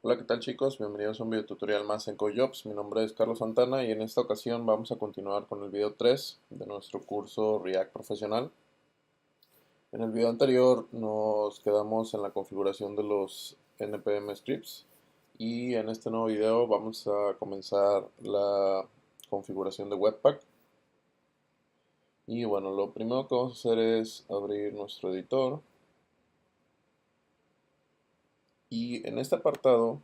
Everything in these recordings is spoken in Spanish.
Hola, ¿qué tal chicos? Bienvenidos a un video tutorial más en CodeJobs. Mi nombre es Carlos Santana y en esta ocasión vamos a continuar con el video 3 de nuestro curso React Profesional. En el video anterior nos quedamos en la configuración de los npm scripts y en este nuevo video vamos a comenzar la configuración de Webpack. Y bueno, lo primero que vamos a hacer es abrir nuestro editor y en este apartado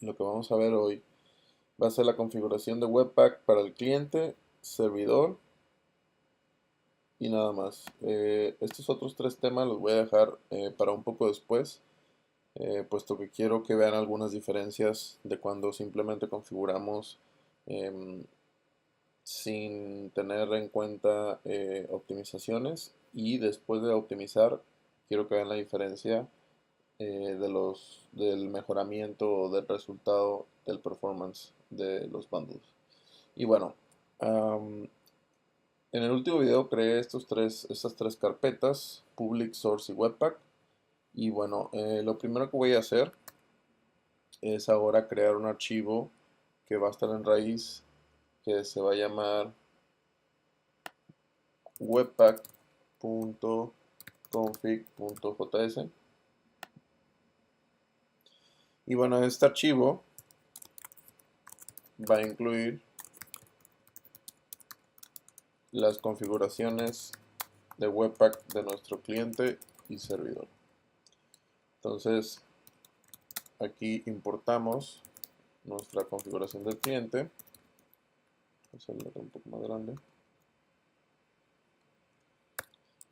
lo que vamos a ver hoy va a ser la configuración de Webpack para el cliente, servidor y nada más. Estos otros tres temas los voy a dejar para un poco después, puesto que quiero que vean algunas diferencias de cuando simplemente configuramos em, sin tener en cuenta optimizaciones, y después de optimizar quiero que vean la diferencia del mejoramiento o del resultado del performance de los bundles. Y bueno, en el último video creé estas tres carpetas, Public, Source y Webpack. Y bueno, lo primero que voy a hacer es ahora crear un archivo que va a estar en raíz, que se va a llamar webpack.config.js. Y bueno, este archivo va a incluir las configuraciones de Webpack de nuestro cliente y servidor. Entonces, aquí importamos nuestra configuración del cliente. Vamos a hacerlo un poco más grande,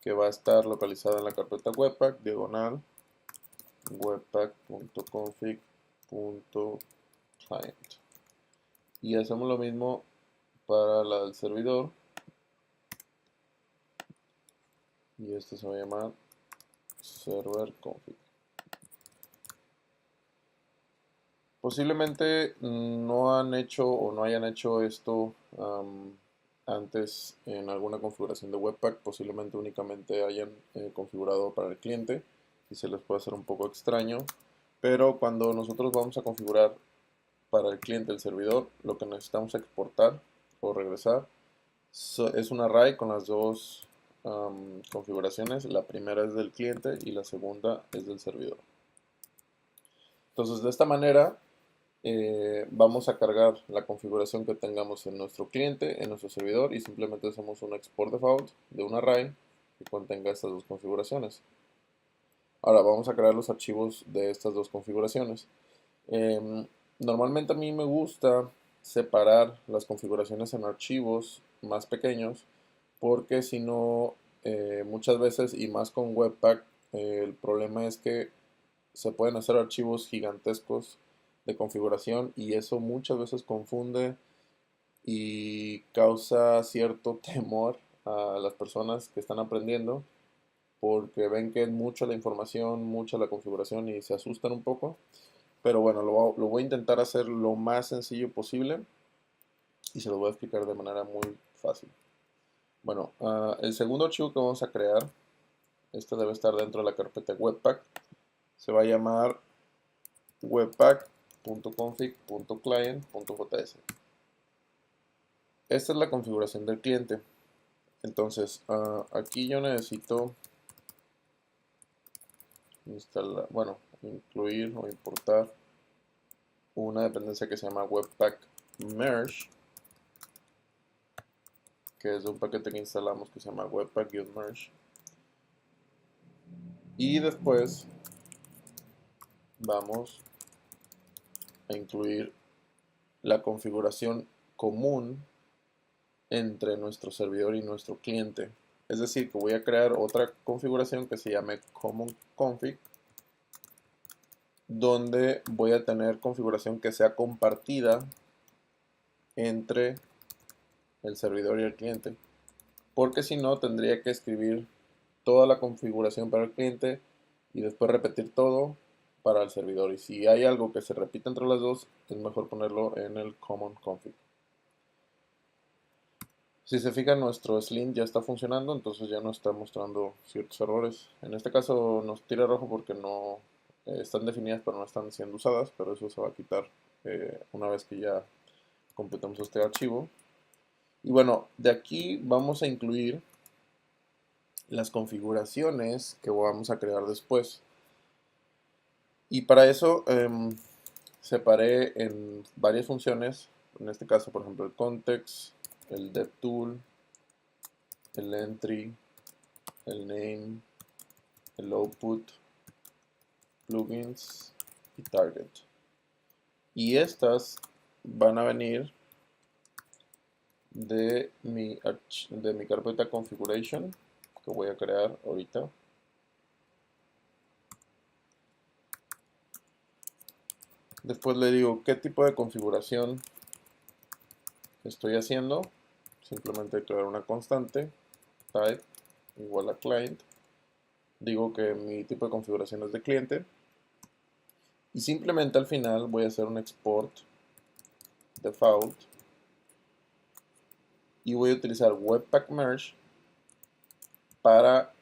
que va a estar localizada en la carpeta Webpack, diagonal, webpack.config.client. Y hacemos lo mismo para la del servidor, y este se va a llamar server config. Posiblemente no han hecho o no hayan hecho esto antes en alguna configuración de Webpack. Posiblemente únicamente hayan configurado para el cliente y se les puede hacer un poco extraño. Pero cuando nosotros vamos a configurar para el cliente el servidor, lo que necesitamos exportar o regresar es un array con las dos configuraciones. La primera es del cliente y la segunda es del servidor. Entonces, de esta manera vamos a cargar la configuración que tengamos en nuestro cliente, en nuestro servidor, y simplemente hacemos un export default de un array que contenga estas dos configuraciones. Ahora vamos a crear los archivos de estas dos configuraciones. Normalmente a mí me gusta separar las configuraciones en archivos más pequeños, porque si no, muchas veces, y más con Webpack, el problema es que se pueden hacer archivos gigantescos de configuración, y eso muchas veces confunde y causa cierto temor a las personas que están aprendiendo, porque ven que es mucha la información, mucha la configuración y se asustan un poco. Pero bueno, lo voy a intentar hacer lo más sencillo posible y se lo voy a explicar de manera muy fácil. Bueno, el segundo archivo que vamos a crear, este debe estar dentro de la carpeta Webpack, se va a llamar webpack.config.client.js. Esta es la configuración del cliente. Entonces, aquí yo necesito instalar, bueno, incluir o importar una dependencia que se llama Webpack Merge, que es de un paquete que instalamos que se llama Webpack-Merge. Y después vamos a incluir la configuración común entre nuestro servidor y nuestro cliente. Es decir, que voy a crear otra configuración que se llame Common Config, donde voy a tener configuración que sea compartida entre el servidor y el cliente, porque si no tendría que escribir toda la configuración para el cliente y después repetir todo para el servidor. Y si hay algo que se repite entre las dos, es mejor ponerlo en el Common Config. Si se fijan, nuestro Slim ya está funcionando, entonces ya no está mostrando ciertos errores. En este caso nos tira rojo porque no están definidas pero no están siendo usadas, pero eso se va a quitar una vez que ya completemos este archivo. Y bueno, de aquí vamos a incluir las configuraciones que vamos a crear después. Y para eso separé en varias funciones, en este caso por ejemplo el context, el DevTool, el entry, el name, el output, plugins y target. Y estas van a venir de mi carpeta configuration que voy a crear ahorita. Después le digo qué tipo de configuración estoy haciendo. Simplemente crear una constante, type igual a client. Digo que mi tipo de configuración es de cliente. Y simplemente al final voy a hacer un export default. Y voy a utilizar Webpack Merge para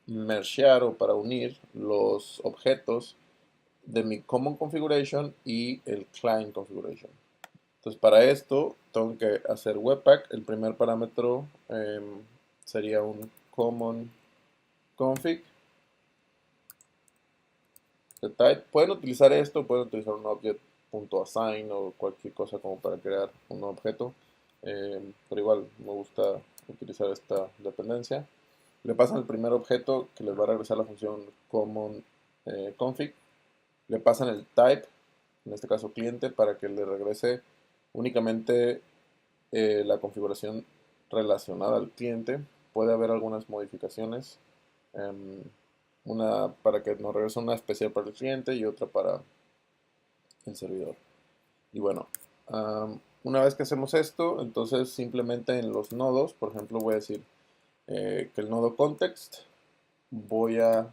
mergear o para unir los objetos de mi Common Configuration y el Client Configuration. Entonces para esto tengo que hacer Webpack. El primer parámetro sería un Common Config de type. Pueden utilizar esto, pueden utilizar un object.assign o cualquier cosa como para crear un objeto. Pero igual me gusta utilizar esta dependencia. Le pasan el primer objeto que les va a regresar la función common config. Le pasan el type, en este caso cliente, para que le regrese únicamente la configuración relacionada al cliente. Puede haber algunas modificaciones. Una para que nos regrese una especial para el cliente y otra para el servidor. Y bueno, una vez que hacemos esto, entonces simplemente en los nodos, por ejemplo, voy a decir que el nodo context voy a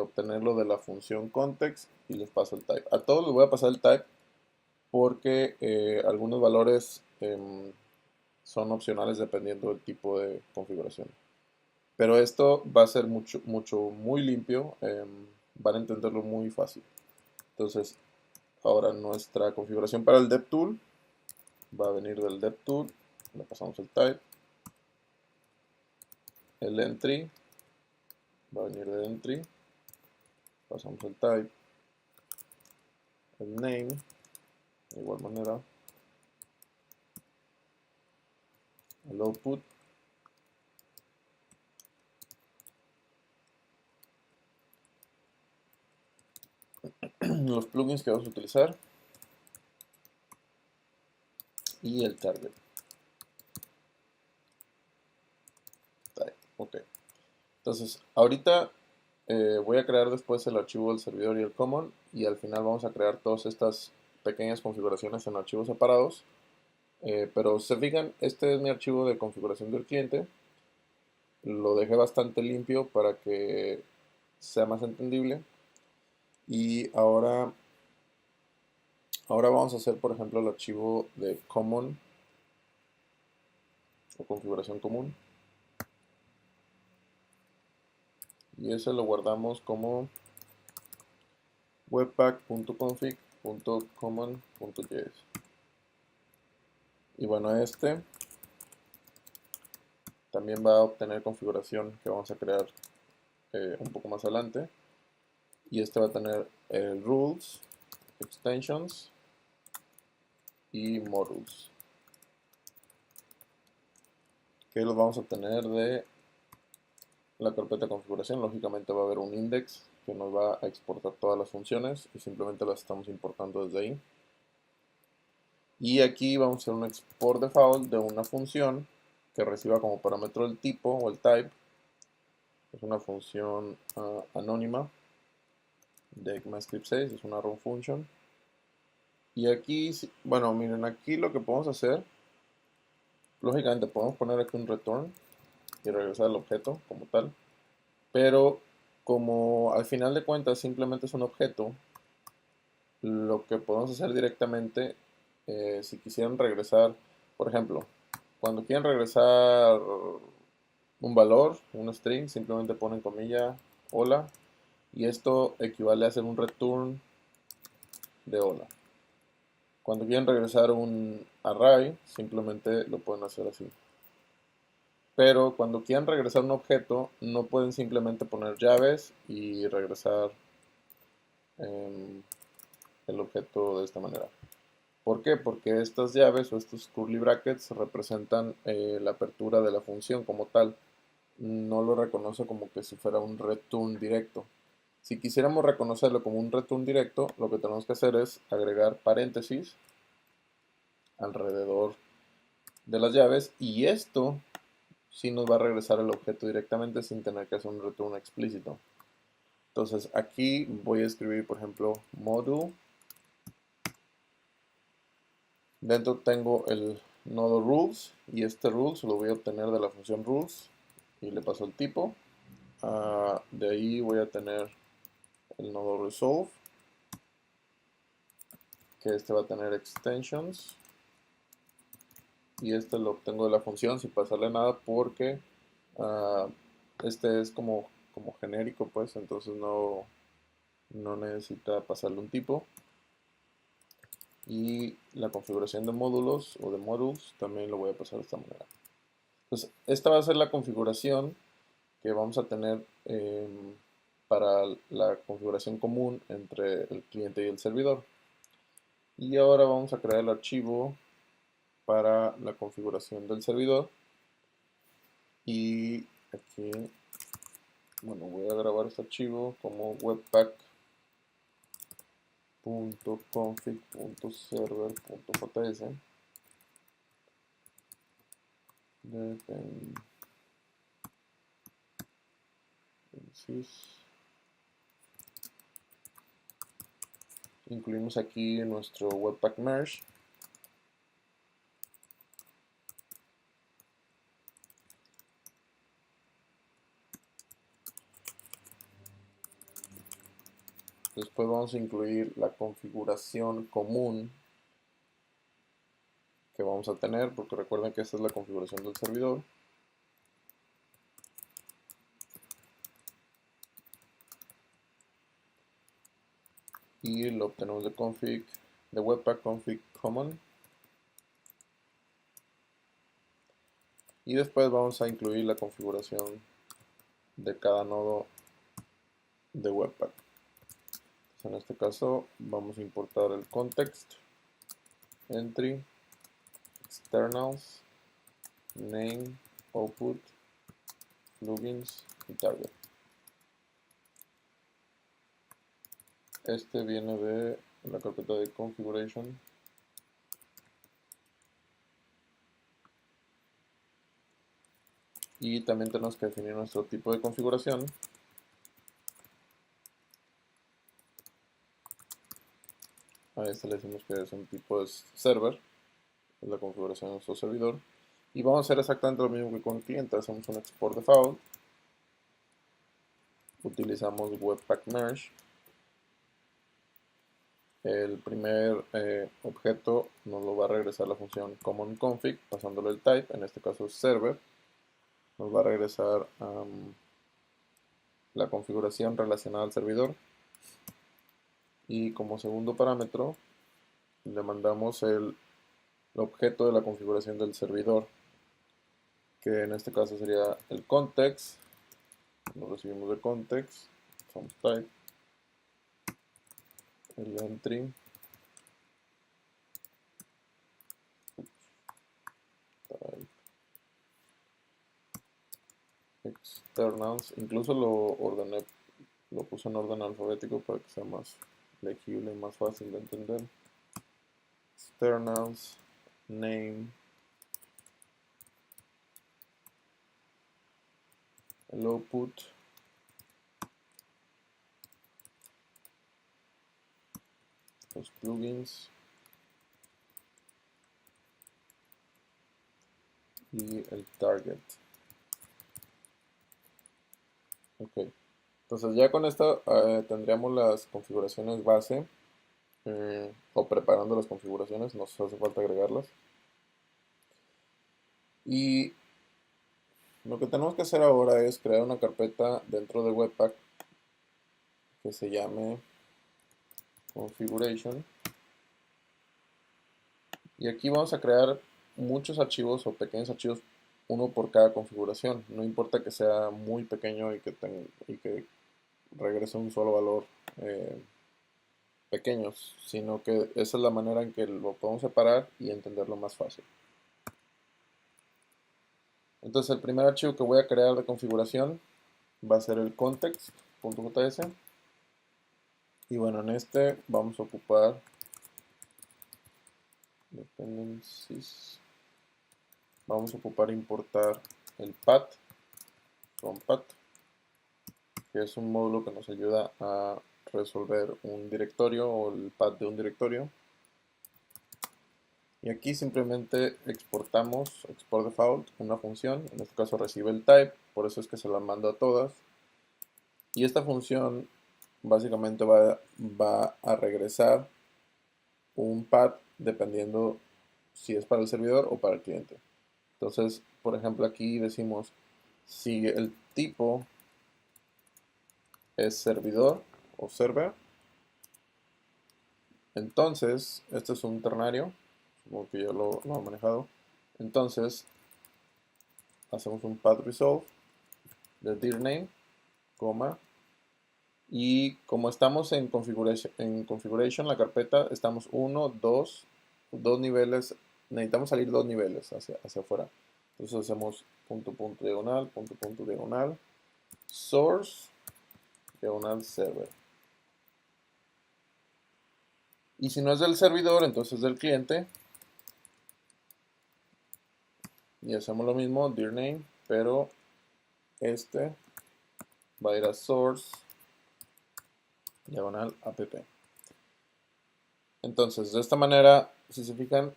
obtenerlo de la función context y les paso el type. A todos les voy a pasar el type porque algunos valores son opcionales dependiendo del tipo de configuración. Pero esto va a ser muy limpio, van a entenderlo muy fácil. Entonces, ahora nuestra configuración para el DevTool va a venir del DevTool, le pasamos el type, el entry va a venir del entry, pasamos el type, el name, de igual manera, el output, los plugins que vamos a utilizar y el target. Type. Ok. Entonces, ahorita voy a crear después el archivo del servidor y el common y al final vamos a crear todas estas pequeñas configuraciones en archivos separados. Pero se fijan, este es mi archivo de configuración del cliente. Lo dejé bastante limpio para que sea más entendible. Y ahora vamos a hacer, por ejemplo, el archivo de common o configuración común. Y ese lo guardamos como webpack.config.common.js. Y bueno, este también va a obtener configuración que vamos a crear un poco más adelante. Y este va a tener rules, extensions y modules, que los vamos a obtener de la carpeta de configuración. Lógicamente va a haber un index que nos va a exportar todas las funciones y simplemente las estamos importando desde ahí. Y aquí vamos a hacer un export default de una función que reciba como parámetro el tipo o el type. Es una función anónima de ECMAScript 6, es una run function. Y aquí, bueno, miren, aquí lo que podemos hacer, lógicamente podemos poner aquí un return y regresar el objeto como tal, pero como al final de cuentas simplemente es un objeto, lo que podemos hacer directamente, si quisieran regresar, por ejemplo, cuando quieren regresar un valor, un string, simplemente ponen comilla, hola, Y esto equivale a hacer un return de hola. Cuando quieren regresar un array, simplemente lo pueden hacer así. Pero cuando quieran regresar un objeto, no pueden simplemente poner llaves y regresar el objeto de esta manera. ¿Por qué? Porque estas llaves o estos curly brackets representan la apertura de la función como tal. No lo reconoce como que si fuera un return directo. Si quisiéramos reconocerlo como un return directo, lo que tenemos que hacer es agregar paréntesis alrededor de las llaves y esto sí nos va a regresar el objeto directamente sin tener que hacer un return explícito. Entonces aquí voy a escribir, por ejemplo, module. Dentro tengo el nodo rules y este rules lo voy a obtener de la función rules y le paso el tipo. De ahí voy a tener el nodo resolve, que este va a tener extensions y este lo obtengo de la función sin pasarle nada porque este es como genérico, pues entonces no necesita pasarle un tipo. Y la configuración de módulos o de modules también lo voy a pasar de esta manera. Entonces esta va a ser la configuración que vamos a tener para la configuración común entre el cliente y el servidor. Y ahora vamos a crear el archivo para la configuración del servidor. Y aquí, bueno, voy a grabar este archivo como webpack.config.server.js. Incluimos aquí nuestro Webpack Merge. Después vamos a incluir la configuración común que vamos a tener, porque recuerden que esta es la configuración del servidor. Y lo obtenemos de Webpack config common. Y después vamos a incluir la configuración de cada nodo de Webpack. Entonces, en este caso vamos a importar el context, entry, externals, name, output, plugins y target. Este viene de la carpeta de configuration. Y también tenemos que definir nuestro tipo de configuración. A este le decimos que es un tipo de server, es la configuración de nuestro servidor. Y vamos a hacer exactamente lo mismo que con el cliente. Hacemos un export default. Utilizamos Webpack Merge. El primer objeto nos lo va a regresar la función common config, pasándole el type, en este caso es server. Nos va a regresar la configuración relacionada al servidor. Y como segundo parámetro le mandamos el objeto de la configuración del servidor, que en este caso sería el context. Lo recibimos de context, usamos type, el entry, type, externals, incluso lo ordené, lo puse en orden alfabético para que sea más legible y más fácil de entender. Externals, name, el output, los plugins y el target. Ok, entonces ya con esto tendríamos las configuraciones base o preparando las configuraciones, no nos hace falta agregarlas. Y lo que tenemos que hacer ahora es crear una carpeta dentro de Webpack que se llame configuration. Y aquí vamos a crear muchos archivos o pequeños archivos, uno por cada configuración. No importa que sea muy pequeño y que regrese un solo valor pequeños, sino que esa es la manera en que lo podemos separar y entenderlo más fácil. Entonces el primer archivo que voy a crear de configuración va a ser el context.js. Y bueno, en este vamos a ocupar dependencies. Vamos a ocupar importar el path from path, que es un módulo que nos ayuda a resolver un directorio o el path de un directorio. Y aquí simplemente exportamos, export default, una función, en este caso recibe el type, por eso es que se la mando a todas. Y esta función básicamente va a regresar un path dependiendo si es para el servidor o para el cliente. Entonces, por ejemplo, aquí decimos si el tipo es servidor o server, entonces, este es un ternario, supongo que ya lo he manejado. Entonces, hacemos un path resolve de dirname, coma, y como estamos en configuration, la carpeta, estamos dos niveles, necesitamos salir dos niveles hacia afuera. Entonces hacemos punto diagonal, source, diagonal server. Y si no es del servidor, entonces es del cliente. Y hacemos lo mismo, dirname, pero este va a ir a source, diagonal app. Entonces, de esta manera, si se fijan,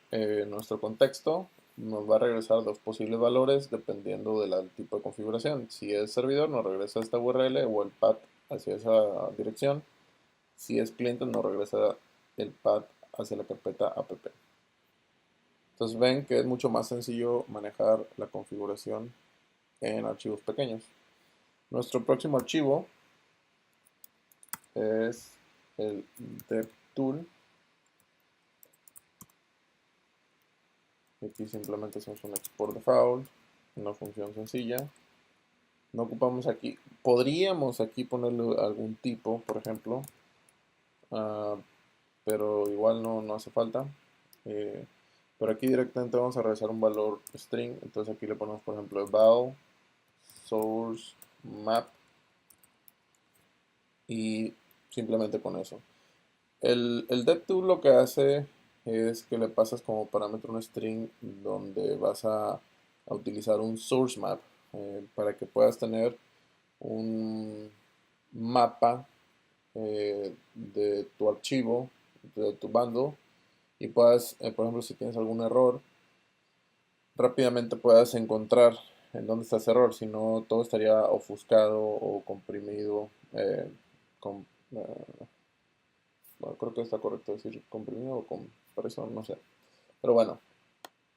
nuestro contexto nos va a regresar dos posibles valores dependiendo del tipo de configuración. Si es servidor, nos regresa esta URL o el path hacia esa dirección. Si es cliente, nos regresa el path hacia la carpeta app. Entonces ven que es mucho más sencillo manejar la configuración en archivos pequeños. Nuestro próximo archivo es el DevTool. Aquí simplemente hacemos un export default, una función sencilla. No ocupamos aquí, podríamos aquí ponerle algún tipo, por ejemplo, pero igual no hace falta. Pero aquí directamente vamos a regresar un valor string, entonces aquí le ponemos por ejemplo val source map y simplemente con eso. El DevTool lo que hace es que le pasas como parámetro un string donde vas a utilizar un source map para que puedas tener un mapa de tu archivo, de tu bundle, y puedas, por ejemplo, si tienes algún error, rápidamente puedas encontrar en dónde está ese error, si no todo estaría ofuscado o comprimido, con, eh, bueno, creo que está correcto decir comprimido o compresor, no sé. Pero bueno,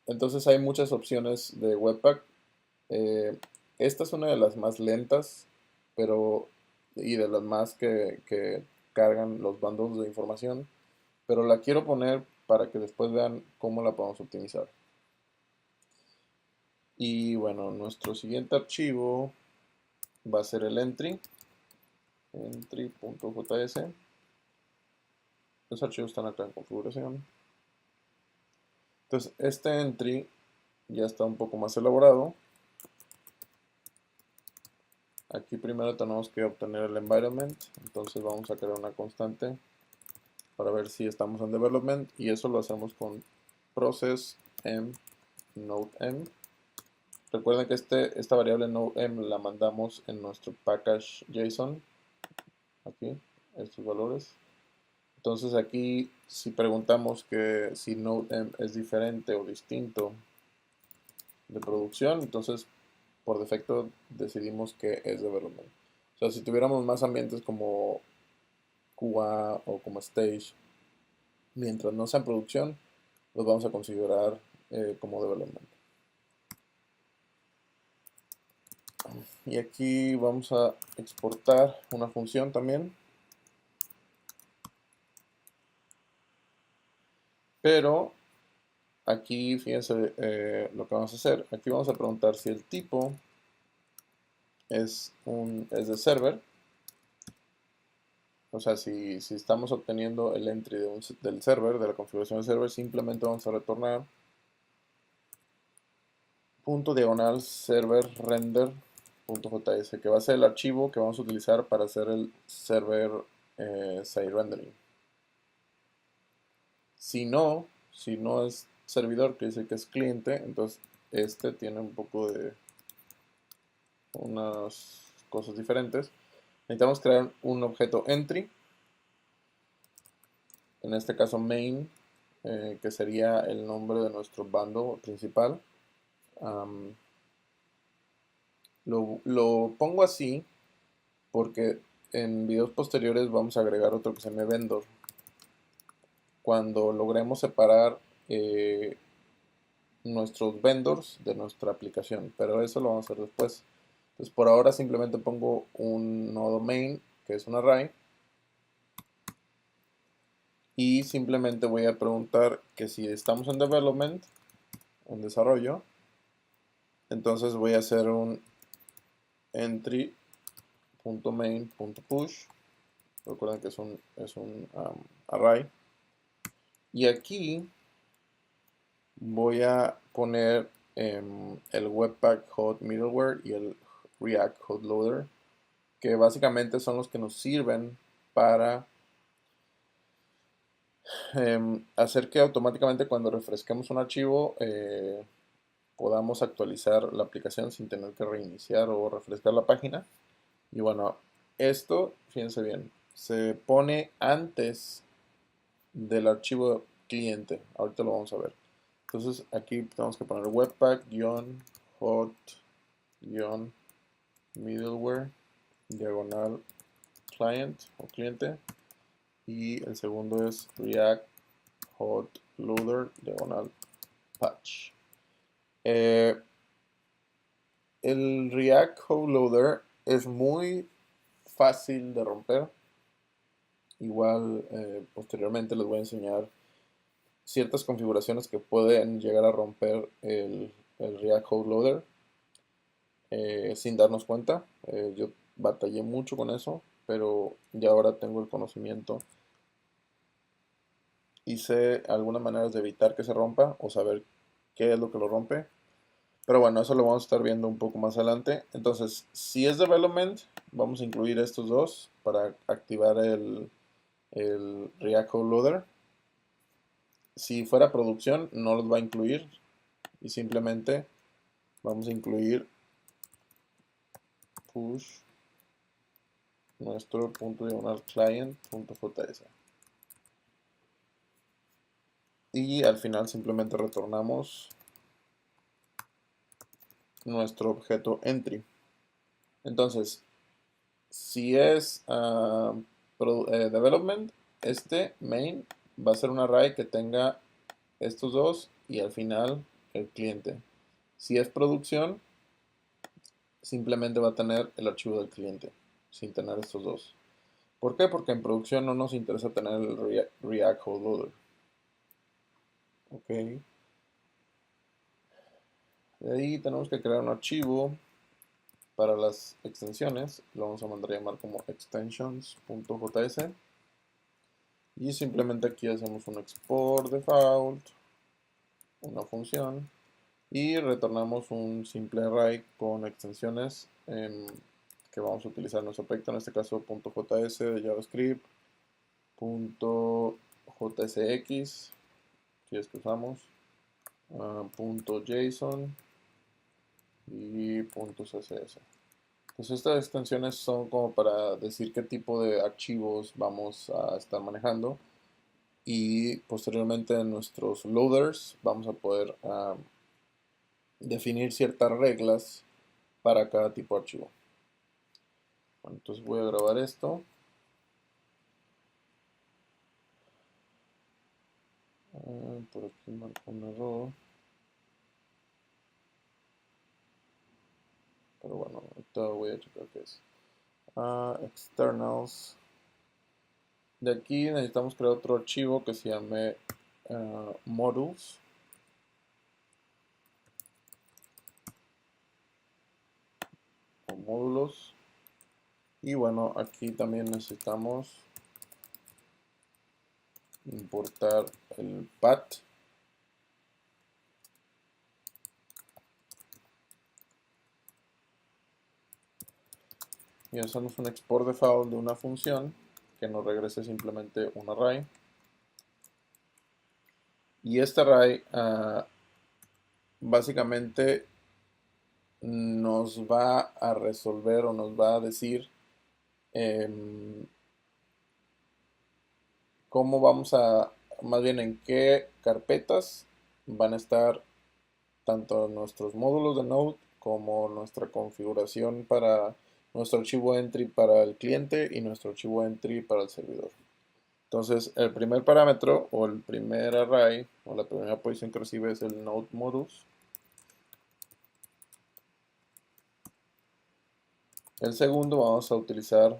entonces hay muchas opciones de Webpack. Eh, Esta es una de las más lentas, pero y de las más que cargan los bundles de información, pero la quiero poner para que después vean cómo la podemos optimizar. Y bueno, nuestro siguiente archivo va a ser el entry.js. Los archivos están acá en configuración. Entonces, este entry ya está un poco más elaborado. Aquí primero tenemos que obtener el environment, entonces vamos a crear una constante para ver si estamos en development y eso lo hacemos con process m node m. Recuerden que esta variable node m la mandamos en nuestro package JSON, aquí, estos valores. Entonces aquí si preguntamos que si node m es diferente o distinto de producción, entonces por defecto decidimos que es development. O sea, si tuviéramos más ambientes como QA o como Stage, mientras no sea en producción, los vamos a considerar como development. Y aquí vamos a exportar una función también. Pero aquí fíjense lo que vamos a hacer. Aquí vamos a preguntar si el tipo es de server. O sea, si estamos obteniendo el entry del server, de la configuración del server, simplemente vamos a retornar /server render.js, que va a ser el archivo que vamos a utilizar para hacer el server side rendering. Si no es servidor, que dice que es cliente, entonces este tiene un poco de unas cosas diferentes. Necesitamos crear un objeto entry, en este caso main, que sería el nombre de nuestro bundle principal. Lo pongo así porque en videos posteriores vamos a agregar otro que se llame vendor. Cuando logremos separar nuestros vendors de nuestra aplicación, pero eso lo vamos a hacer después. Entonces por ahora simplemente pongo un nodo main, que es un array, y simplemente voy a preguntar que si estamos en development, en desarrollo, entonces voy a hacer un entry.main.push. Recuerden que es un array. Y aquí voy a poner el Webpack Hot Middleware y el React Hot Loader, que básicamente son los que nos sirven para hacer que automáticamente cuando refresquemos un archivo podamos actualizar la aplicación sin tener que reiniciar o refrescar la página. Y bueno, esto, fíjense bien, se pone antes del archivo cliente. Ahorita lo vamos a ver. Entonces aquí tenemos que poner webpack-hot-middleware diagonal client o cliente. Y el segundo es React Hot Loader diagonal patch. El React Hot Loader es muy fácil de romper. Igual posteriormente les voy a enseñar ciertas configuraciones que pueden llegar a romper el React Hot Loader sin darnos cuenta. Yo batallé mucho con eso, pero ya ahora tengo el conocimiento y sé algunas maneras de evitar que se rompa o saber qué es lo que lo rompe. Pero bueno, eso lo vamos a estar viendo un poco más adelante. Entonces, si es development, vamos a incluir estos dos para activar el React Hot Loader. Si fuera producción, no los va a incluir y simplemente vamos a incluir push nuestro punto diagonal client.js. Y al final simplemente retornamos nuestro objeto entry. Entonces, si es development, este main va a ser un array que tenga estos dos y al final el cliente. Si es producción, simplemente va a tener el archivo del cliente sin tener estos dos. ¿Por qué? Porque en producción no nos interesa tener el React Hot Loader. Ok. De ahí tenemos que crear un archivo para las extensiones. Lo vamos a mandar a llamar como extensions.js. Y simplemente aquí hacemos un export default, una función, y retornamos un simple array con extensiones que vamos a utilizar en nuestro proyecto, en este caso .js de JavaScript, .jsx, si es que usamos, .json y .css. Entonces estas extensiones son como para decir qué tipo de archivos vamos a estar manejando y posteriormente en nuestros loaders vamos a poder definir ciertas reglas para cada tipo de archivo. Bueno, entonces voy a grabar esto. Por aquí marco un error. Pero bueno, ahorita voy a checar qué es. Externals. De aquí necesitamos crear otro archivo que se llame modules. O módulos. Y bueno, aquí también necesitamos importar el path. Y hacemos un export default de una función que nos regrese simplemente un array. Y este array básicamente nos va a resolver o nos va a decir cómo vamos a, más bien en qué carpetas van a estar tanto nuestros módulos de Node como nuestra configuración para nuestro archivo entry para el cliente y nuestro archivo entry para el servidor. Entonces, el primer parámetro o el primer array o la primera posición que recibe es el node modules. El segundo vamos a utilizar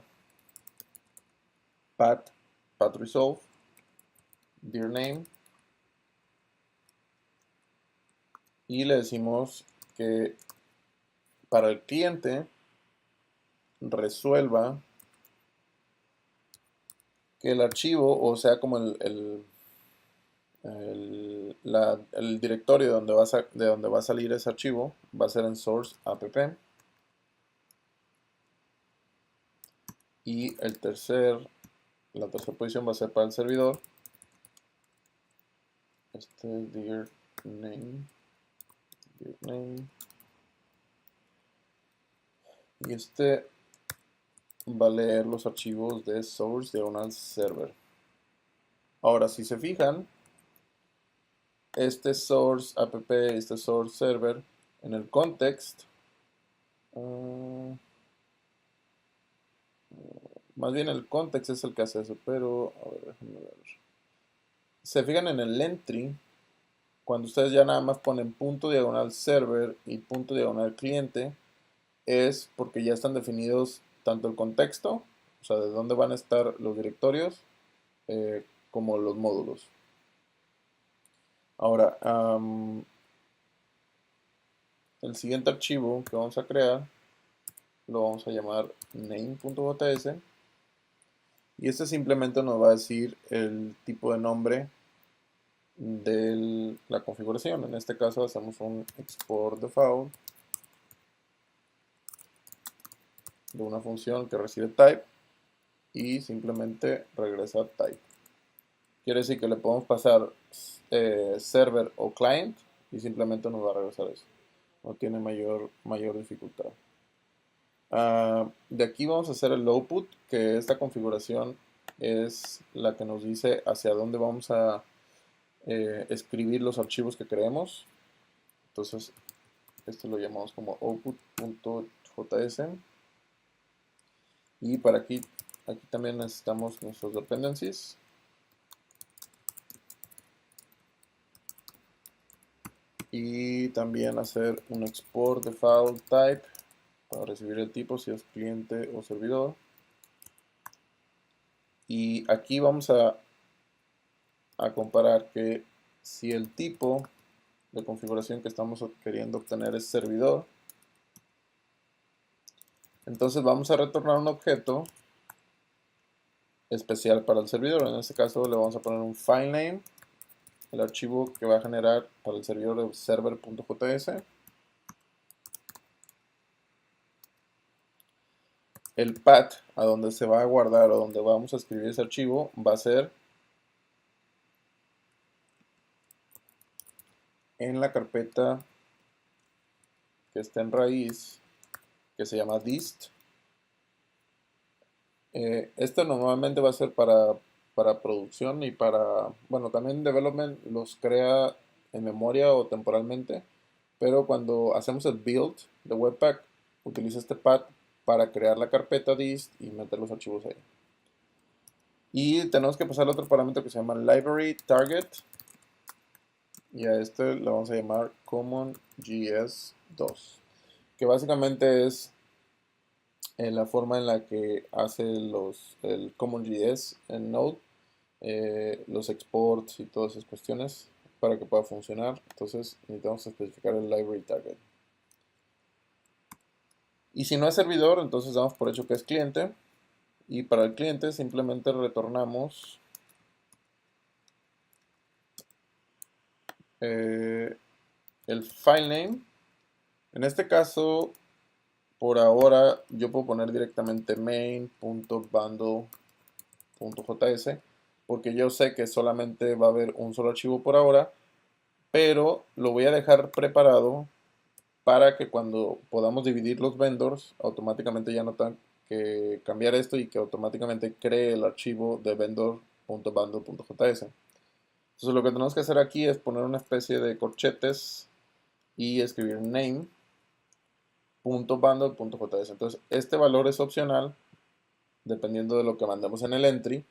path resolve, dir name, y le decimos que para el cliente resuelva que el archivo, o sea, como el directorio de donde va a salir ese archivo, va a ser en source app. Y la tercera posición va a ser para el servidor. Dir name. Y va a leer los archivos de source diagonal server. Ahora, si se fijan, este source app, este source server, en el context, más bien el context es el que hace eso, pero a ver, déjenme ver. Se fijan en el entry, cuando ustedes ya nada más ponen punto diagonal server y punto diagonal cliente, es porque ya están definidos tanto el contexto, o sea, de dónde van a estar los directorios, como los módulos. Ahora, el siguiente archivo que vamos a crear lo vamos a llamar name.js, y este simplemente nos va a decir el tipo de nombre de la configuración. En este caso hacemos un export default de una función que recibe type y simplemente regresa type. Quiere decir que le podemos pasar server o client y simplemente nos va a regresar eso. No tiene mayor dificultad. De aquí vamos a hacer el output, que esta configuración es la que nos dice hacia dónde vamos a escribir los archivos que queremos. Entonces, esto lo llamamos como output.js. Y para aquí también necesitamos nuestros dependencies. Y también hacer un export default type para recibir el tipo si es cliente o servidor. Y aquí vamos a comparar que si el tipo de configuración que estamos queriendo obtener es servidor, entonces vamos a retornar un objeto especial para el servidor. En este caso le vamos a poner un filename, el archivo que va a generar para el servidor de server.js. El path a donde se va a guardar o donde vamos a escribir ese archivo va a ser en la carpeta que está en raíz, que se llama dist. Esto normalmente va a ser para producción y bueno, también development los crea en memoria o temporalmente, pero cuando hacemos el build de Webpack, utiliza este path para crear la carpeta dist y meter los archivos ahí. Y tenemos que pasar otro parámetro que se llama library target, y a este le vamos a llamar CommonJS2, que básicamente es la forma en la que hace el CommonJS en Node, los exports y todas esas cuestiones para que pueda funcionar. Entonces necesitamos especificar el library target. Y si no es servidor, entonces damos por hecho que es cliente. Y para el cliente simplemente retornamos el file name. En este caso, por ahora, yo puedo poner directamente main.bundle.js porque yo sé que solamente va a haber un solo archivo por ahora, pero lo voy a dejar preparado para que cuando podamos dividir los vendors, automáticamente ya no tengan que cambiar esto y que automáticamente cree el archivo de vendor.bundle.js. Entonces lo que tenemos que hacer aquí es poner una especie de corchetes y escribir name.bundle.js. Entonces este valor es opcional dependiendo de lo que mandemos en el entry.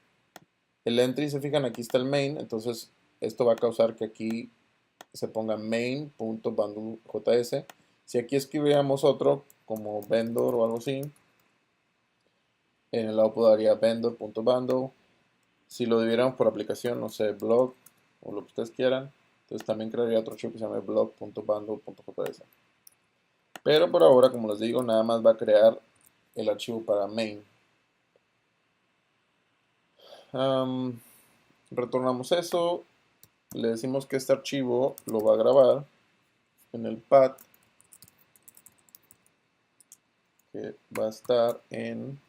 El entry, se fijan, aquí está el main, entonces esto va a causar que aquí se ponga main.bundle.js. Si aquí escribiéramos otro como vendor o algo así, en el output daría vendor.bundle. Si lo dividiéramos por aplicación, no sé, blog o lo que ustedes quieran, entonces también crearía otro archivo que se llame blog.bundle.js. Pero por ahora, como les digo, nada más va a crear el archivo para main. Retornamos eso, le decimos que este archivo lo va a grabar en el path que va a estar en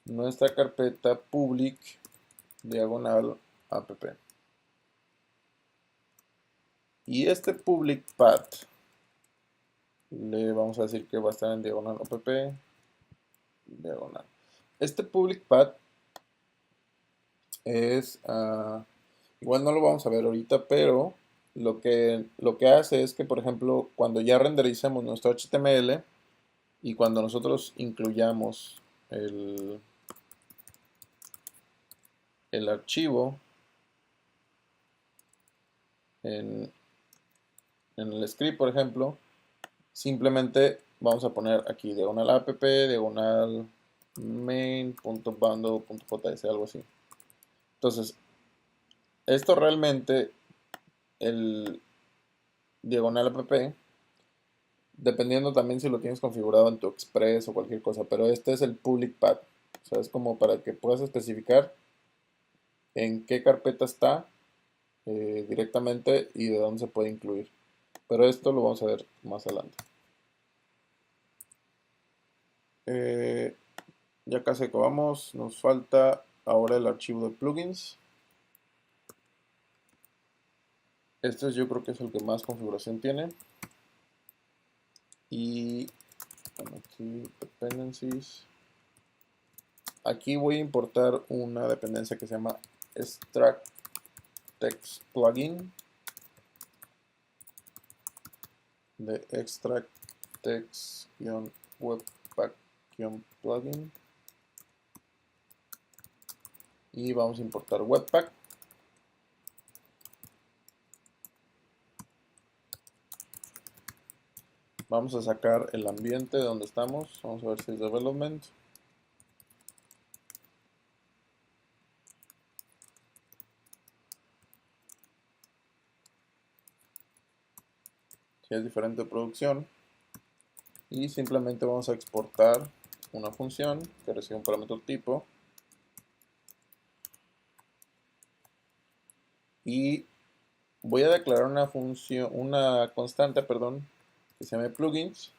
nuestra carpeta public diagonal app. Y este public path le vamos a decir que va a estar en diagonal app diagonal. Este public path es igual no lo vamos a ver ahorita, pero lo que hace es que, por ejemplo, cuando ya rendericemos nuestro HTML y cuando nosotros incluyamos el archivo en el script, por ejemplo, simplemente vamos a poner aquí diagonal app, diagonal main.bundle.js, algo así. Entonces, esto realmente, el diagonal app, dependiendo también si lo tienes configurado en tu Express o cualquier cosa, pero este es el public path. O sea, es como para que puedas especificar en qué carpeta está directamente y de dónde se puede incluir. Pero esto lo vamos a ver más adelante. Ya casi acabamos. Nos falta ahora el archivo de plugins. Este yo creo que es el que más configuración tiene. Y bueno, aquí dependencies. Aquí voy a importar una dependencia que se llama extract text plugin de extract text-webpack-plugin y vamos a importar webpack. Vamos a sacar el ambiente de donde estamos. Vamos a ver si es development. Si es diferente producción. Y simplemente vamos a exportar una función que recibe un parámetro tipo. Y voy a declarar una función, una constante, perdón, que se llame plugins.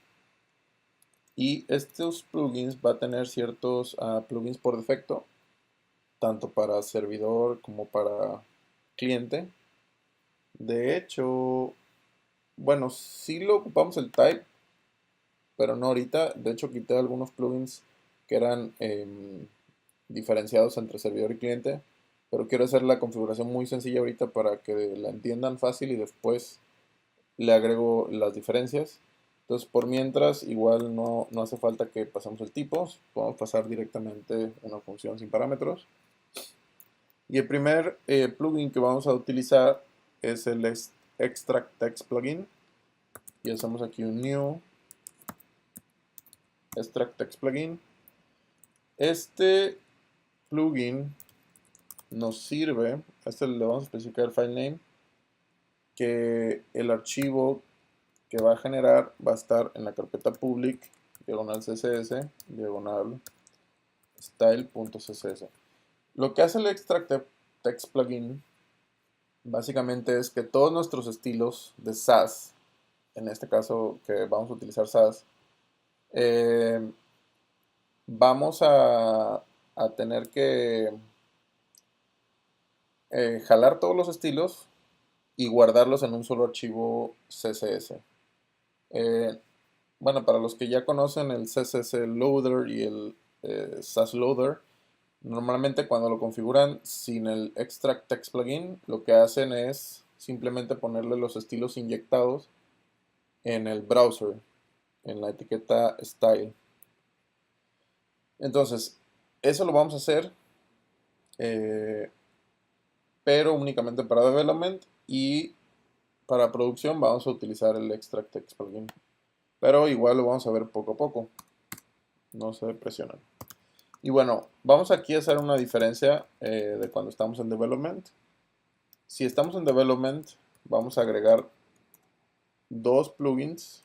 Y estos plugins va a tener ciertos plugins por defecto, tanto para servidor como para cliente. De hecho, bueno, sí lo ocupamos el type, pero no ahorita. De hecho, quité algunos plugins que eran diferenciados entre servidor y cliente, pero quiero hacer la configuración muy sencilla ahorita para que la entiendan fácil y después le agrego las diferencias. Entonces, por mientras, igual no hace falta que pasemos el tipo, podemos pasar directamente una función sin parámetros. Y el primer plugin que vamos a utilizar es el extract text plugin. Y hacemos aquí un new extract text plugin. Este plugin nos sirve, a este le vamos a especificar el file name, que el archivo que va a generar va a estar en la carpeta public, diagonal css, diagonal style.css. Lo que hace el extract text plugin básicamente es que todos nuestros estilos de Sass, en este caso que vamos a utilizar Sass, vamos a tener que jalar todos los estilos y guardarlos en un solo archivo CSS. Bueno, para los que ya conocen el CSS Loader y el Sass Loader, normalmente cuando lo configuran sin el Extract Text Plugin, lo que hacen es simplemente ponerle los estilos inyectados en el browser, en la etiqueta Style. Entonces, eso lo vamos a hacer, pero únicamente para development, y para producción vamos a utilizar el Extract Text Plugin. Pero igual lo vamos a ver poco a poco. No se presionen. Y bueno, vamos aquí a hacer una diferencia de cuando estamos en development. Si estamos en development, vamos a agregar dos plugins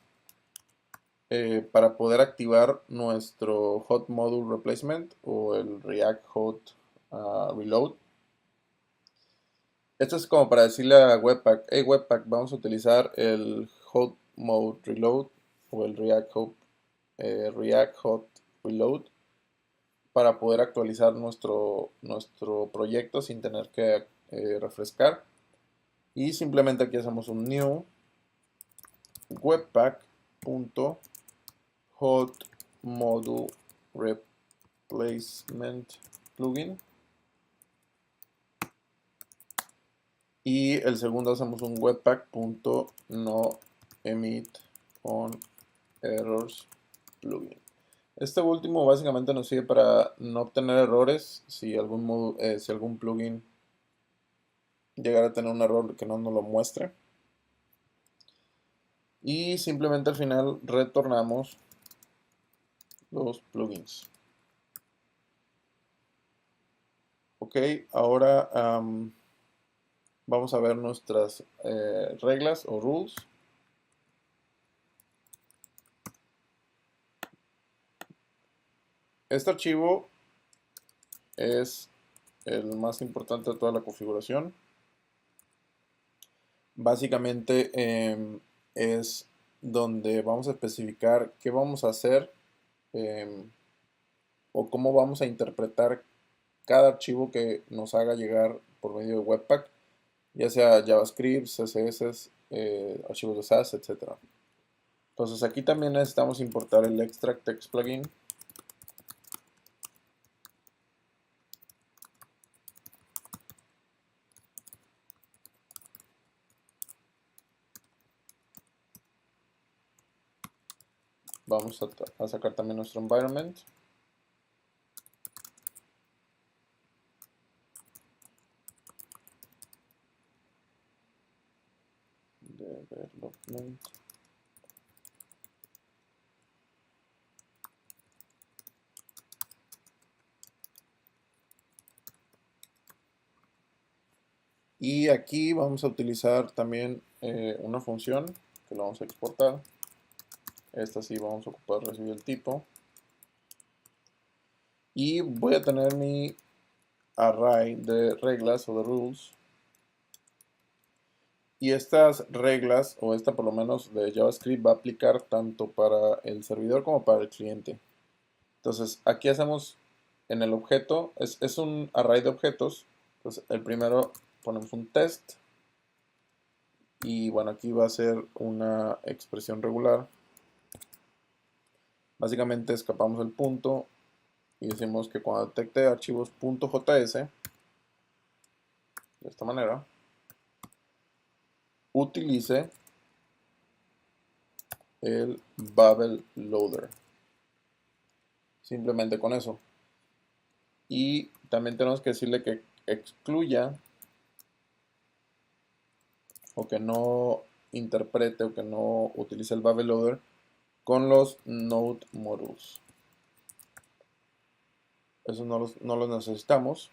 para poder activar nuestro Hot Module Replacement o el React Hot Reload. Esto es como para decirle a Webpack, hey Webpack, vamos a utilizar el Hot Mode Reload o el React Hot Reload para poder actualizar nuestro proyecto sin tener que refrescar. Y simplemente aquí hacemos un new webpack.hotModule.replacement plugin. Y el segundo hacemos un webpack.noEmitOnErrors plugin. Este último básicamente nos sirve para no obtener errores si algún plugin llegara a tener un error que no nos lo muestre. Y simplemente al final retornamos los plugins. Ok, ahora vamos a ver nuestras reglas o rules. Este archivo es el más importante de toda la configuración. Básicamente es donde vamos a especificar qué vamos a hacer o cómo vamos a interpretar cada archivo que nos haga llegar por medio de Webpack, ya sea JavaScript, CSS, archivos de Sass, etc. Entonces aquí también necesitamos importar el Extract Text Plugin. Vamos a sacar también nuestro environment. Development. Y aquí vamos a utilizar también una función que lo vamos a exportar. Esta sí vamos a ocupar recibir el tipo. Y voy a tener mi array de reglas o de rules. Y estas reglas, o esta por lo menos de JavaScript, va a aplicar tanto para el servidor como para el cliente. Entonces aquí hacemos en el objeto, es un array de objetos. Entonces el primero ponemos un test. Y bueno, aquí va a ser una expresión regular. Básicamente escapamos el punto y decimos que cuando detecte archivos .js, de esta manera, utilice el Babel Loader. Simplemente con eso. Y también tenemos que decirle que excluya o que no interprete o que no utilice el Babel Loader con los Node Modules. Eso no los necesitamos.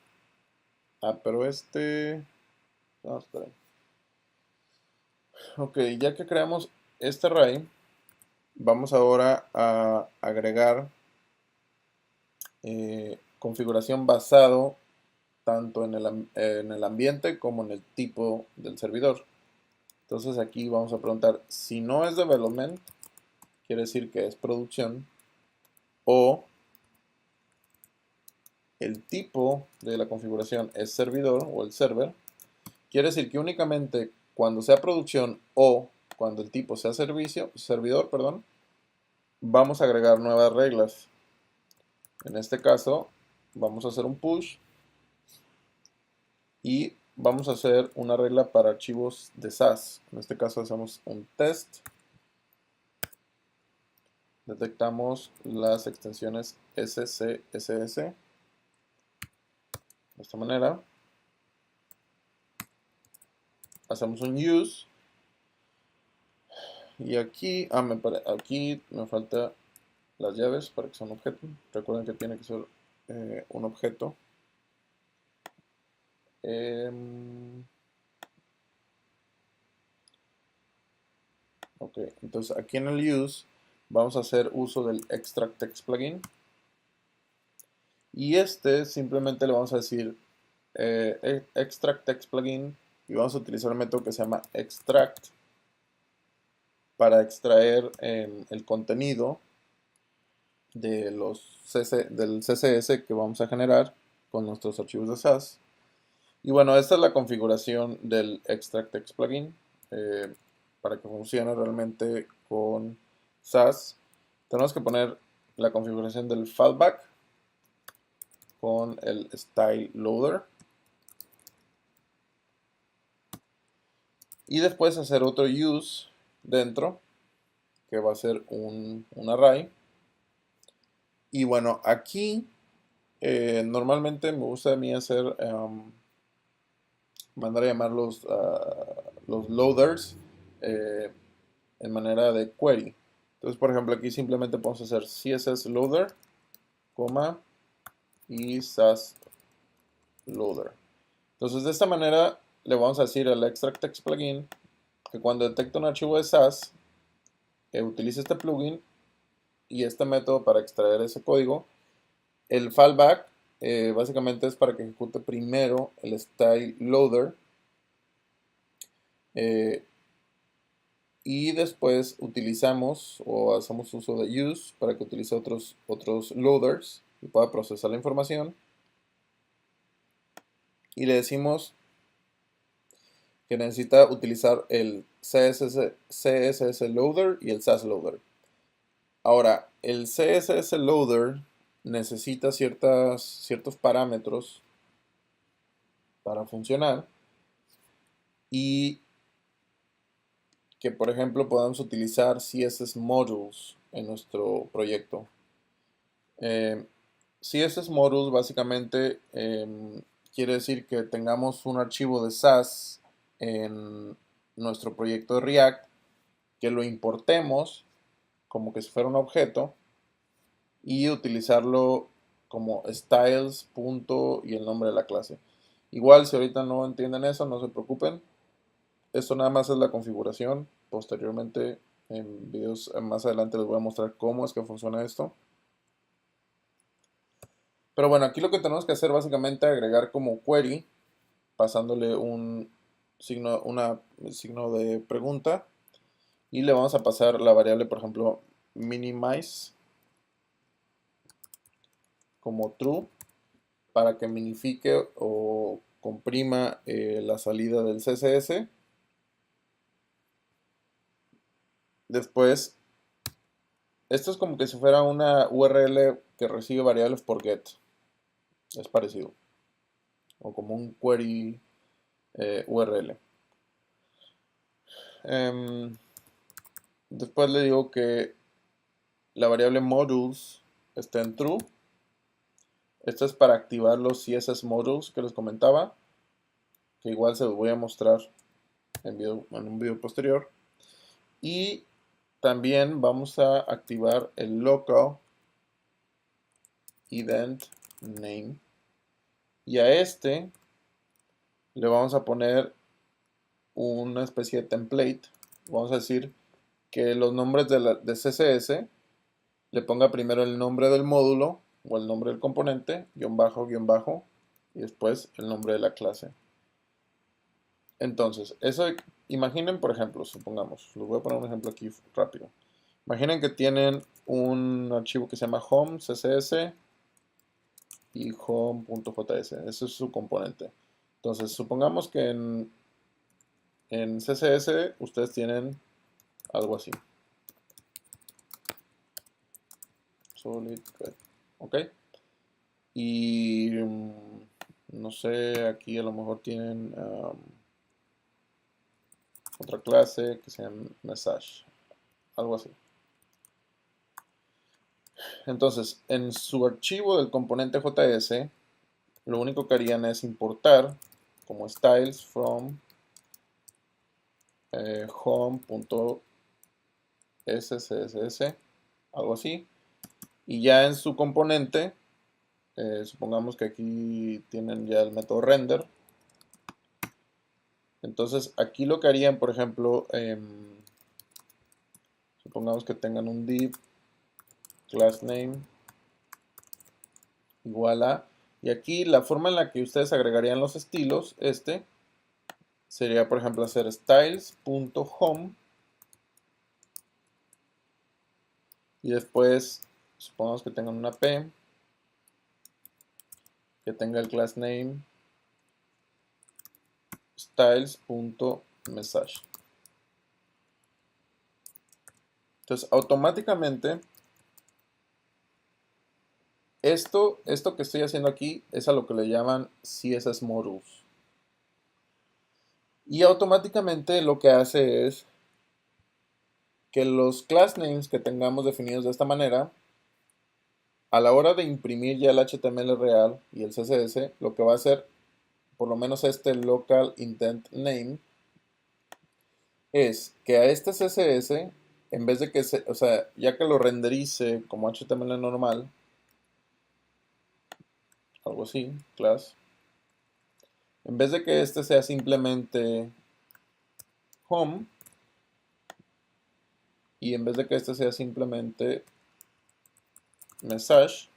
pero no, espera. Ok, ya que creamos este array, vamos ahora a agregar configuración basado tanto en el ambiente como en el tipo del servidor. Entonces aquí vamos a preguntar, si no es development, quiere decir que es producción, o el tipo de la configuración es servidor o el server, quiere decir que únicamente cuando sea producción o cuando el tipo sea servidor, perdón, vamos a agregar nuevas reglas. En este caso, vamos a hacer un push y vamos a hacer una regla para archivos de SAS. En este caso hacemos un test. Detectamos las extensiones SCSS de esta manera. Hacemos un use. Y aquí, aquí me falta las llaves para que sea un objeto. Recuerden que tiene que ser un objeto. Ok, entonces aquí en el use vamos a hacer uso del extract text plugin. Y simplemente le vamos a decir extract text plugin y vamos a utilizar un método que se llama extract para extraer el contenido de del CSS que vamos a generar con nuestros archivos de SAS. Y bueno, esta es la configuración del extract text plugin para que funcione realmente con SAS. Tenemos que poner la configuración del fallback con el style loader y después hacer otro use dentro que va a ser un array. Y bueno, aquí normalmente me gusta a mí hacer mandar a llamar los loaders en manera de query. Entonces, por ejemplo, aquí simplemente podemos hacer CSS loader, coma, y SAS loader. Entonces, de esta manera le vamos a decir al extract text plugin que cuando detecta un archivo de SAS, utilice este plugin y este método para extraer ese código. El fallback básicamente es para que ejecute primero el style loader y después utilizamos o hacemos uso de use para que utilice otros loaders y pueda procesar la información. Y le decimos que necesita utilizar el CSS loader y el SAS loader. Ahora, el CSS loader necesita ciertos parámetros para funcionar y que, por ejemplo, podamos utilizar CSS modules en nuestro proyecto. CSS modules básicamente quiere decir que tengamos un archivo de SAS en nuestro proyecto de React, que lo importemos como que si fuera un objeto y utilizarlo como styles, punto y el nombre de la clase. Igual, si ahorita no entienden eso, no se preocupen. Esto nada más es la configuración. Posteriormente, en videos más adelante les voy a mostrar cómo es que funciona esto. Pero bueno, aquí lo que tenemos que hacer básicamente es agregar como query, pasándole un signo de pregunta y le vamos a pasar la variable, por ejemplo, minimize como true para que minifique o comprima la salida del CSS. Después, esto es como que si fuera una URL que recibe variables por get. Es parecido. O como un query URL. Después le digo que la variable modules está en true. Esto es para activar los CSS modules que les comentaba, que igual se los voy a mostrar en un video posterior. Y también vamos a activar el local event name. Y a le vamos a poner una especie de template. Vamos a decir que los nombres de CSS le ponga primero el nombre del módulo o el nombre del componente, guión bajo, y después el nombre de la clase. Entonces, eso, imaginen, por ejemplo, supongamos, les voy a poner un ejemplo aquí rápido. Imaginen que tienen un archivo que se llama home, css y home.js. Ese es su componente. Entonces, supongamos que en CSS ustedes tienen algo así. Solid, ok. Y no sé, aquí a lo mejor tienen otra clase que se llama message, algo así. Entonces, en su archivo del componente JS, lo único que harían es importar como styles from home.scss, algo así. Y ya en su componente, supongamos que aquí tienen ya el método render. Entonces, aquí lo que harían, por ejemplo, supongamos que tengan un div class name igual a, y aquí la forma en la que ustedes agregarían los estilos, sería, por ejemplo, hacer styles.home y después, supongamos que tengan una P, que tenga el class name styles.message. Entonces, automáticamente, esto que estoy haciendo aquí es a lo que le llaman CSS Modules. Y automáticamente lo que hace es que los class names que tengamos definidos de esta manera, a la hora de imprimir ya el HTML real y el CSS, lo que va a hacer, por lo menos este local intent name, es que a este CSS, en vez de que o sea, ya que lo renderice como HTML normal, algo así, class, en vez de que este sea simplemente home, y en vez de que este sea simplemente message,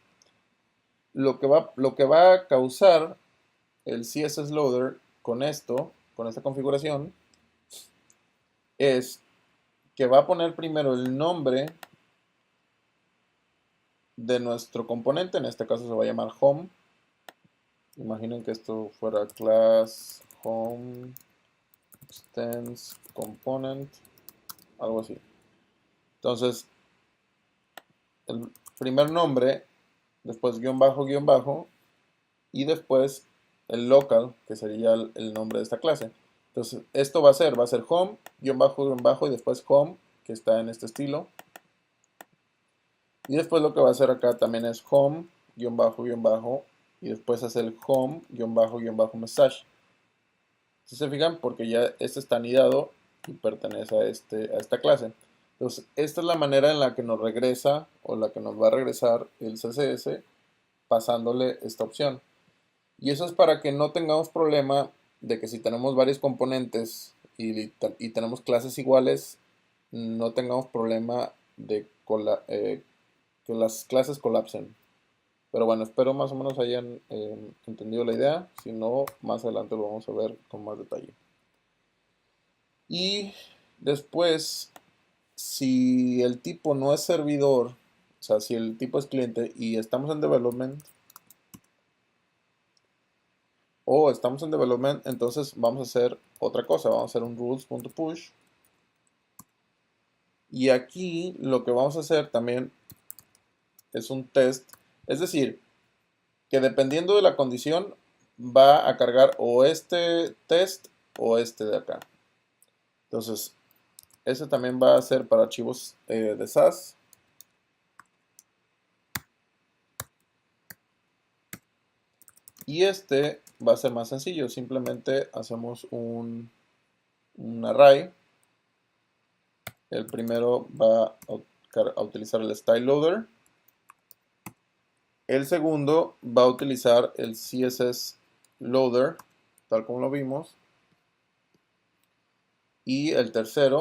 lo que va a causar el CSS Loader con esto, con esta configuración, es que va a poner primero el nombre de nuestro componente, en este caso se va a llamar home. Imaginen que esto fuera class home extends component, algo así. Entonces, el primer nombre, después guión bajo, y después el local, que sería el nombre de esta clase. Entonces, esto va a ser home, guión bajo, y después home, que está en este estilo. Y después lo que va a hacer acá también es home, guión bajo, y después hacer el home, guión bajo, message. Si se fijan, porque ya este está anidado y pertenece a esta clase. Entonces, esta es la manera en la que nos regresa, o la que nos va a regresar el CSS, pasándole esta opción. Y eso es para que no tengamos problema de que si tenemos varios componentes y tenemos clases iguales, no tengamos problema de que las clases colapsen. Pero bueno, espero más o menos hayan entendido la idea. Si no, más adelante lo vamos a ver con más detalle. Y después, si el tipo no es servidor, o sea, si el tipo es cliente y estamos en development, entonces vamos a hacer otra cosa. Vamos a hacer un rules.push. Y aquí lo que vamos a hacer también es un test. Es decir, que dependiendo de la condición va a cargar o este test o este de acá. Entonces, ese también va a ser para archivos de SAS. Y este va a ser más sencillo. Simplemente hacemos un array. El primero va a utilizar el style loader. El segundo va a utilizar el CSS loader tal como lo vimos. Y el tercer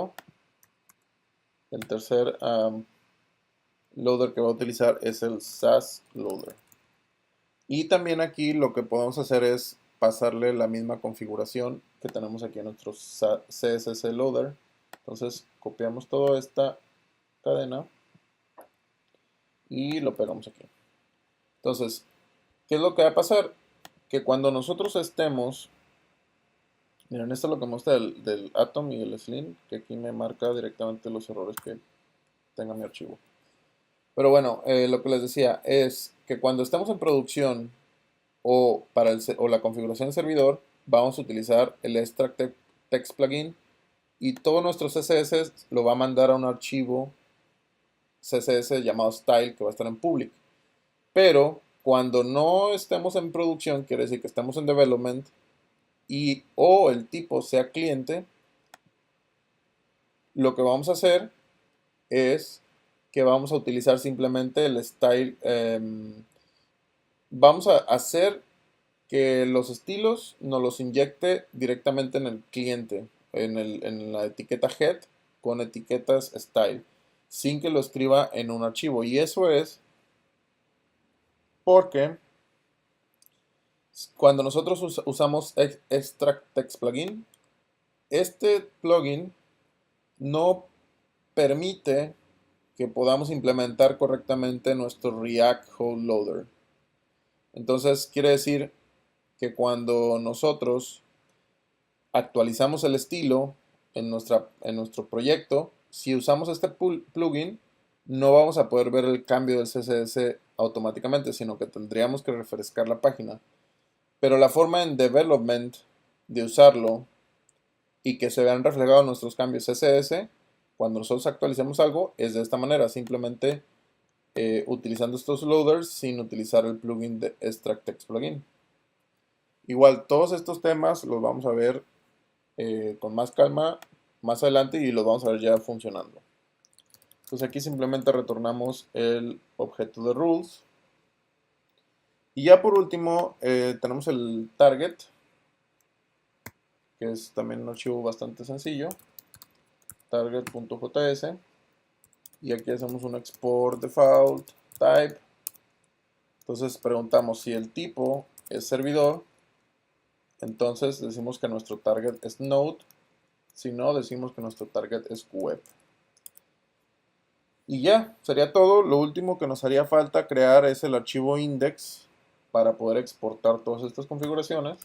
loader que va a utilizar es el SAS loader. Y también aquí lo que podemos hacer es pasarle la misma configuración que tenemos aquí en nuestro CSS loader. Entonces copiamos toda esta cadena y lo pegamos aquí. Entonces, ¿qué es lo que va a pasar? Que cuando nosotros estemos, miren, esto es lo que muestra del Atom y el Slim, que aquí me marca directamente los errores que tenga mi archivo. Pero bueno, lo que les decía es que cuando estemos en producción o la configuración de servidor, vamos a utilizar el extract text plugin y todo nuestro CSS lo va a mandar a un archivo CSS llamado style que va a estar en public. Pero cuando no estemos en producción, quiere decir que estemos en development y o el tipo sea cliente, lo que vamos a hacer es que vamos a utilizar simplemente el style. Vamos a hacer que los estilos nos los inyecte directamente en el cliente, en la etiqueta head con etiquetas style, sin que lo escriba en un archivo. Y eso es porque cuando nosotros usamos Extract Text Plugin, este plugin no permite que podamos implementar correctamente nuestro React Hole Loader. Entonces quiere decir que cuando nosotros actualizamos el estilo en nuestro proyecto, si usamos este plugin, no vamos a poder ver el cambio del CSS automáticamente, sino que tendríamos que refrescar la página. Pero la forma en development de usarlo y que se vean reflejados nuestros cambios CSS cuando nosotros actualicemos algo es de esta manera, simplemente utilizando estos loaders sin utilizar el plugin de Extract Text Plugin. Igual, todos estos temas los vamos a ver con más calma más adelante y los vamos a ver ya funcionando. Entonces aquí simplemente retornamos el objeto de rules. Y ya por último tenemos el target, que es también un archivo bastante sencillo, target.js, y aquí hacemos un export default type. Entonces preguntamos si el tipo es servidor, entonces decimos que nuestro target es node, si no decimos que nuestro target es web. Y ya, sería todo. Lo último que nos haría falta crear es el archivo index para poder exportar todas estas configuraciones,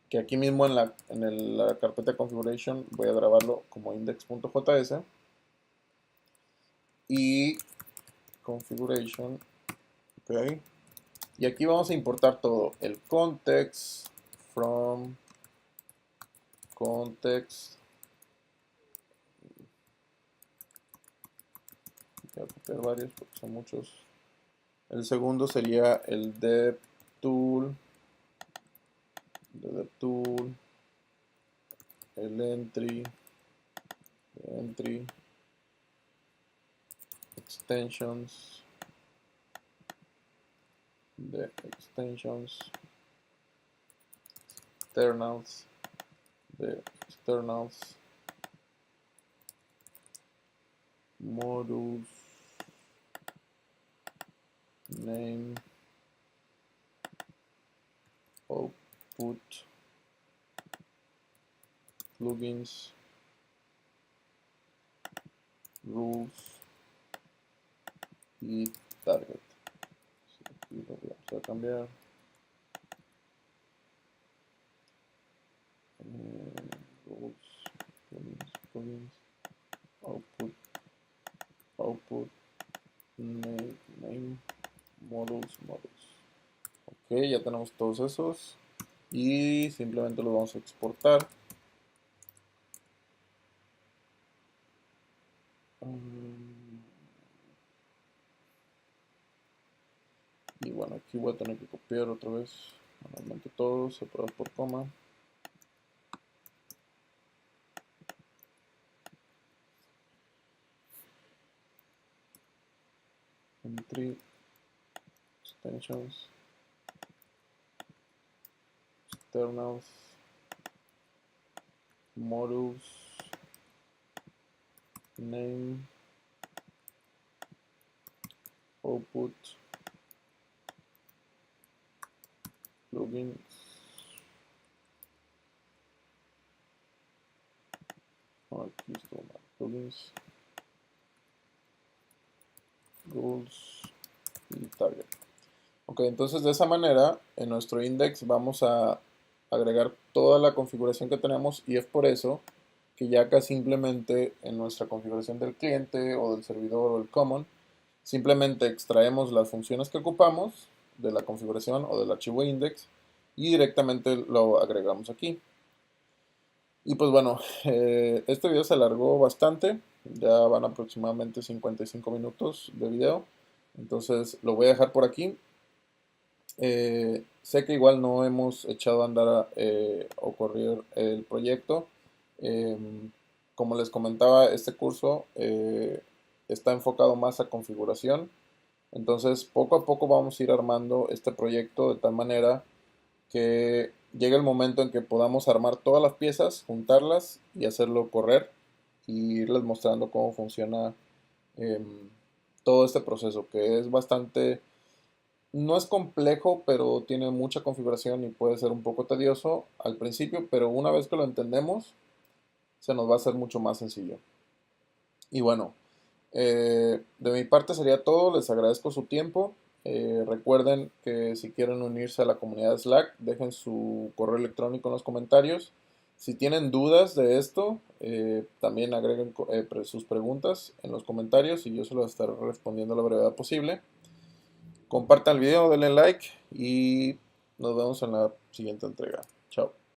que aquí mismo en la carpeta configuration voy a grabarlo como index.js y configuration, ok, y aquí vamos a importar todo, el context, from, context, voy a copiar varios porque son muchos. El segundo sería el DevTool, el entry, extensions, the extensions, externals, the externals, modules, name, output, plugins, rules y target. Aquí lo vamos a cambiar. Rules, plugins, output, name, modules. Ok, ya tenemos todos esos y simplemente los vamos a exportar. Y bueno, aquí voy a tener que copiar otra vez manualmente todos, separados por coma. Entry, extensions, externals models name output plugins aquí está, plugins rules y target. Ok, entonces de esa manera en nuestro index vamos a agregar toda la configuración que tenemos y es por eso que ya acá simplemente en nuestra configuración del cliente o del servidor o el common simplemente extraemos las funciones que ocupamos de la configuración o del archivo index y directamente lo agregamos aquí. Y pues bueno, este video se alargó bastante, ya van aproximadamente 55 minutos de video, entonces lo voy a dejar por aquí. Sé que igual no hemos echado a andar o correr el proyecto. Como les comentaba, este curso está enfocado más a configuración. Entonces, poco a poco vamos a ir armando este proyecto de tal manera que llegue el momento en que podamos armar todas las piezas, juntarlas y hacerlo correr y irles mostrando cómo funciona todo este proceso, que es bastante, no es complejo, pero tiene mucha configuración y puede ser un poco tedioso al principio, pero una vez que lo entendemos, se nos va a hacer mucho más sencillo. Y bueno, de mi parte sería todo, les agradezco su tiempo. Recuerden que si quieren unirse a la comunidad de Slack, dejen su correo electrónico en los comentarios. Si tienen dudas de esto, también agreguen sus preguntas en los comentarios y yo se los estaré respondiendo a la brevedad posible. Compartan el video, denle like y nos vemos en la siguiente entrega. Chao.